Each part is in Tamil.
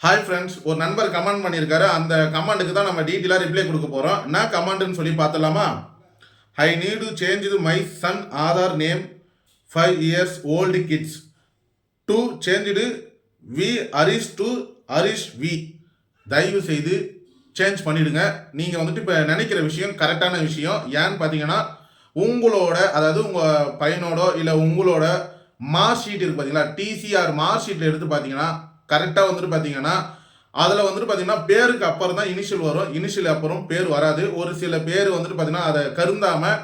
ஹாய் ஃப்ரெண்ட்ஸ், ஒரு நண்பர் கமெண்ட் பண்ணியிருக்காரு. அந்த கமெண்ட்டுக்கு தான் நம்ம டீட்டெயிலாக ரிப்ளை கொடுக்க போகிறோம். என்ன கமெண்ட்னு சொல்லி பார்த்தலாமா? I need to change my son Aadhaar name 5 years old kids to change V Harish to Harish V. தயவு செய்து சேஞ்ச் பண்ணிவிடுங்க. நீங்கள் வந்துட்டு இப்போ நினைக்கிற விஷயம் கரெக்டான விஷயம். ஏன்னு பார்த்தீங்கன்னா, உங்களோட அதாவது உங்கள் பையனோட இல்லை உங்களோட மார்க் ஷீட் இருக்குது பார்த்தீங்களா, டிசிஆர் மார்க் ஷீட்டில் எடுத்து பார்த்தீங்கன்னா கரெக்டாக வந்துட்டு பார்த்தீங்கன்னா அதில் வந்துட்டு பார்த்தீங்கன்னா பேருக்கு அப்புறம் தான் இனிஷியல் வரும். இனிஷியல் அப்புறம் பேர் வராது. ஒரு சில பேர் வந்துட்டு பார்த்தீங்கன்னா அதை கருந்தாமல்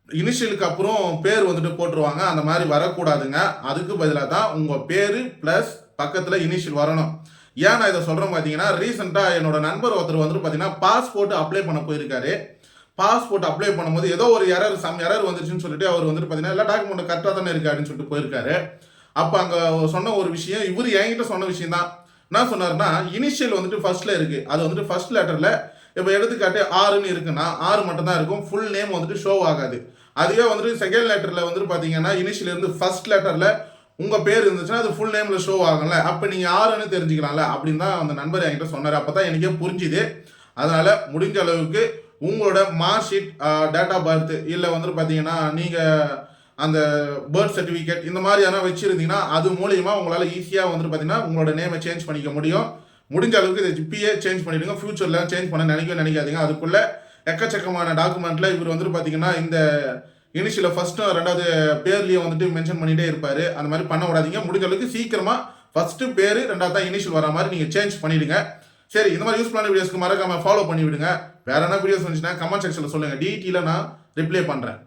இனிஷியலுக்கு அப்புறம் பேர் வந்துட்டு போட்டுருவாங்க. அந்த மாதிரி வரக்கூடாதுங்க. அதுக்கு பதிலாக தான் உங்கள் பேர் ப்ளஸ் பக்கத்தில் இனிஷியல் வரணும். ஏன் நான் இதை சொல்கிறேன் பார்த்தீங்கன்னா, ரீசெண்டாக என்னோட நண்பர் ஒருத்தர் வந்துட்டு பார்த்தீங்கன்னா பாஸ்போர்ட் அப்ளை பண்ண போயிருக்காரு. பாஸ்போர்ட் அப்ளை பண்ணும்போது ஏதோ ஒரு எரர் வந்துருச்சுன்னு சொல்லிட்டு அவர் வந்துட்டு பார்த்தீங்கன்னா எல்லா டாக்குமெண்ட் கரெக்டாக தானே இருக்கு அப்படின்னு சொல்லிட்டு போயிருக்காரு. அப்போ அங்கே சொன்ன ஒரு விஷயம், இவர் என்கிட்ட சொன்ன விஷயம் தான். என்ன சொன்னார்னா, இனிஷியல் வந்துட்டு ஃபர்ஸ்ட்ல இருக்கு. அது வந்துட்டு ஃபர்ஸ்ட் லெட்டர்ல இப்போ எடுத்துக்காட்டு ஆறுன்னு இருக்குன்னா 6 மட்டும் தான் இருக்கும். ஃபுல் நேம் வந்துட்டு ஷோ ஆகாது. அதுவே வந்துட்டு செகண்ட் லெட்டர்ல வந்துட்டு பார்த்தீங்கன்னா இனிஷியல் இருந்து ஃபர்ஸ்ட் லெட்டர்ல உங்க பேர் இருந்துச்சுன்னா அது ஃபுல் நேம்ல ஷோ ஆகும்ல. அப்போ நீங்க ஆறுன்னு தெரிஞ்சுக்கலாம்ல அப்படின்னு தான் அந்த நண்பர் என்கிட்ட சொன்னார். அப்போ தான் எனக்கே புரிஞ்சுது. அதனால முடிஞ்ச அளவுக்கு உங்களோட mark sheet, date of birth, இல்லை வந்துட்டு பார்த்தீங்கன்னா நீங்கள் அந்த பர்த் சர்டிஃபிகேட் இந்த மாதிரி எதனா வச்சுருந்தீங்கன்னா அது மூலியமா உங்களால் ஈஸியாக வந்துட்டு பார்த்தீங்கன்னா உங்களோட நேமை சேஞ்ச் பண்ணிக்க முடியும். முடிஞ்ச அளவுக்கு இதை இப்பயே சேஞ்ச் பண்ணிவிடுங்க. ஃபியூச்சரில் சேஞ்ச் பண்ண நினைக்காதீங்க. அதுக்குள்ளே எக்கச்சக்கமான டாக்குமெண்ட்டில் இவர் வந்துட்டு பார்த்தீங்கன்னா இந்த இனிஷியலில் ஃபஸ்ட்டு 2வது பேர்லேயே வந்துட்டு மென்ஷன் பண்ணிகிட்டே இருப்பார். அந்த மாதிரி பண்ண விடாதீங்க. முடிஞ்ச அளவுக்கு சீக்கிரமாக ஃபஸ்ட்டு பேர் 2வது தான் இனிஷியல் வர மாதிரி நீங்கள் சேஞ்ச் பண்ணிவிடுங்க. சரி, இந்த மாதிரி யூஸ்ஃபுல்லான வீடியோஸ்க்கு மறக்காமல் ஃபாலோ பண்ணி விடுங்க. வேறு என்ன வீடியோஸ் வந்துச்சுன்னா கமெண்ட் செக்ஷனில் சொல்லுங்கள். டீட்டெயிலாக நான் ரிப்ளை பண்ணுறேன்.